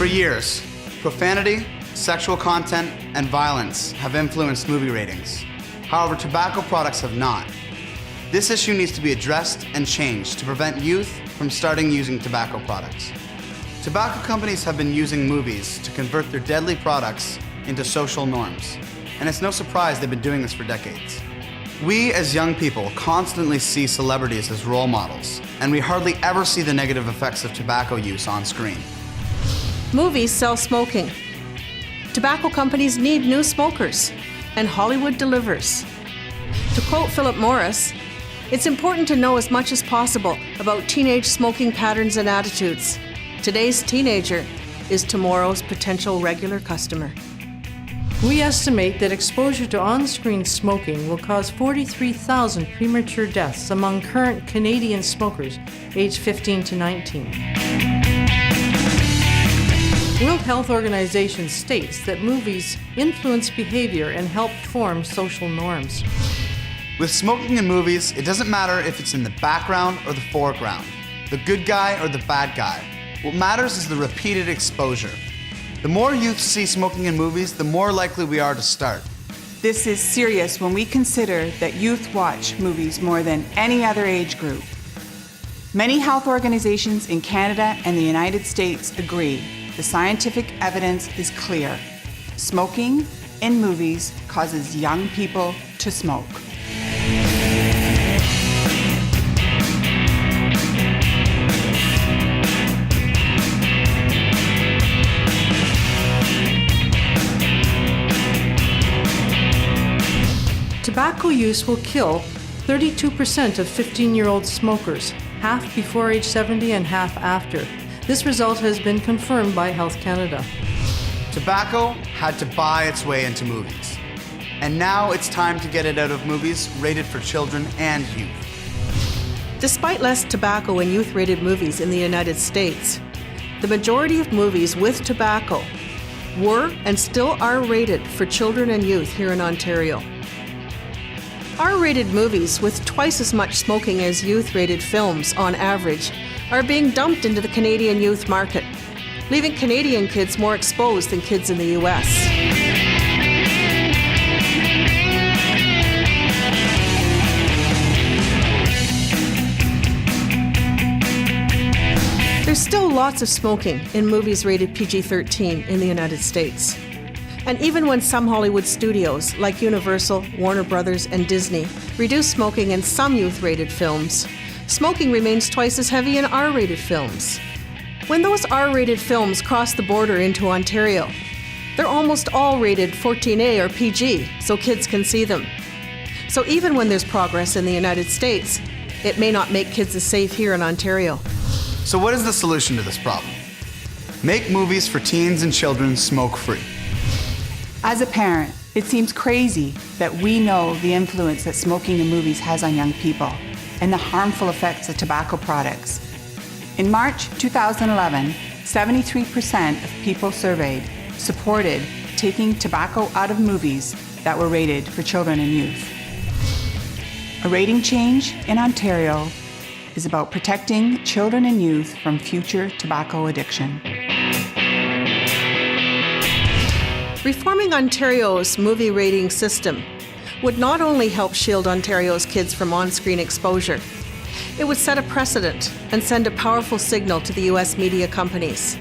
For years, profanity, sexual content, and violence have influenced movie ratings. However, tobacco products have not. This issue needs to be addressed and changed to prevent youth from starting using tobacco products. Tobacco companies have been using movies to convert their deadly products into social norms, and it's no surprise they've been doing this for decades. We as young people constantly see celebrities as role models, and we hardly ever see the negative effects of tobacco use on screen. Movies sell smoking. Tobacco companies need new smokers, and Hollywood delivers. To quote Philip Morris, "It's important to know as much as possible about teenage smoking patterns and attitudes. Today's teenager is tomorrow's potential regular customer." We estimate that exposure to on-screen smoking will cause 43,000 premature deaths among current Canadian smokers aged 15 to 19. World Health Organization states that movies influence behavior and help form social norms. With smoking in movies, it doesn't matter if it's in the background or the foreground, the good guy or the bad guy. What matters is the repeated exposure. The more youth see smoking in movies, the more likely we are to start. This is serious when we consider that youth watch movies more than any other age group. Many health organizations in Canada and the United States agree the scientific evidence is clear. Smoking in movies causes young people to smoke. Tobacco use will kill 32% of 15-year-old smokers, half before age 70 and half after. This result has been confirmed by Health Canada. Tobacco had to buy its way into movies. And now it's time to get it out of movies rated for children and youth. Despite less tobacco in youth-rated movies in the United States, the majority of movies with tobacco were and still are rated for children and youth here in Ontario. R-rated movies with twice as much smoking as youth-rated films, on average, are being dumped into the Canadian youth market, leaving Canadian kids more exposed than kids in the U.S. There's still lots of smoking in movies rated PG-13 in the United States. And even when some Hollywood studios, like Universal, Warner Brothers, and Disney, reduce smoking in some youth-rated films, smoking remains twice as heavy in R-rated films. When those R-rated films cross the border into Ontario, they're almost all rated 14A or PG, so kids can see them. So even when there's progress in the United States, it may not make kids as safe here in Ontario. So what is the solution to this problem? Make movies for teens and children smoke-free. As a parent, it seems crazy that we know the influence that smoking in movies has on young people and the harmful effects of tobacco products. In March 2011, 73% of people surveyed supported taking tobacco out of movies that were rated for children and youth. A rating change in Ontario is about protecting children and youth from future tobacco addiction. Reforming Ontario's movie rating system would not only help shield Ontario's kids from on-screen exposure, it would set a precedent and send a powerful signal to the U.S. media companies.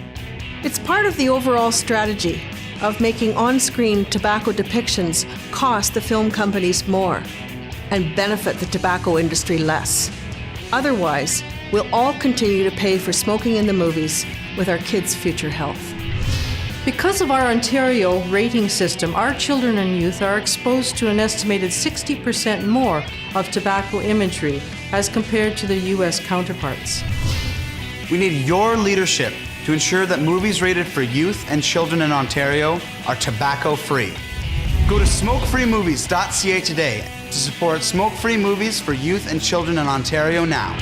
It's part of the overall strategy of making on-screen tobacco depictions cost the film companies more and benefit the tobacco industry less. Otherwise, we'll all continue to pay for smoking in the movies with our kids' future health. Because of our Ontario rating system, our children and youth are exposed to an estimated 60% more of tobacco imagery as compared to their U.S. counterparts. We need your leadership to ensure that movies rated for youth and children in Ontario are tobacco-free. Go to smokefreemovies.ca today to support smoke-free movies for youth and children in Ontario now.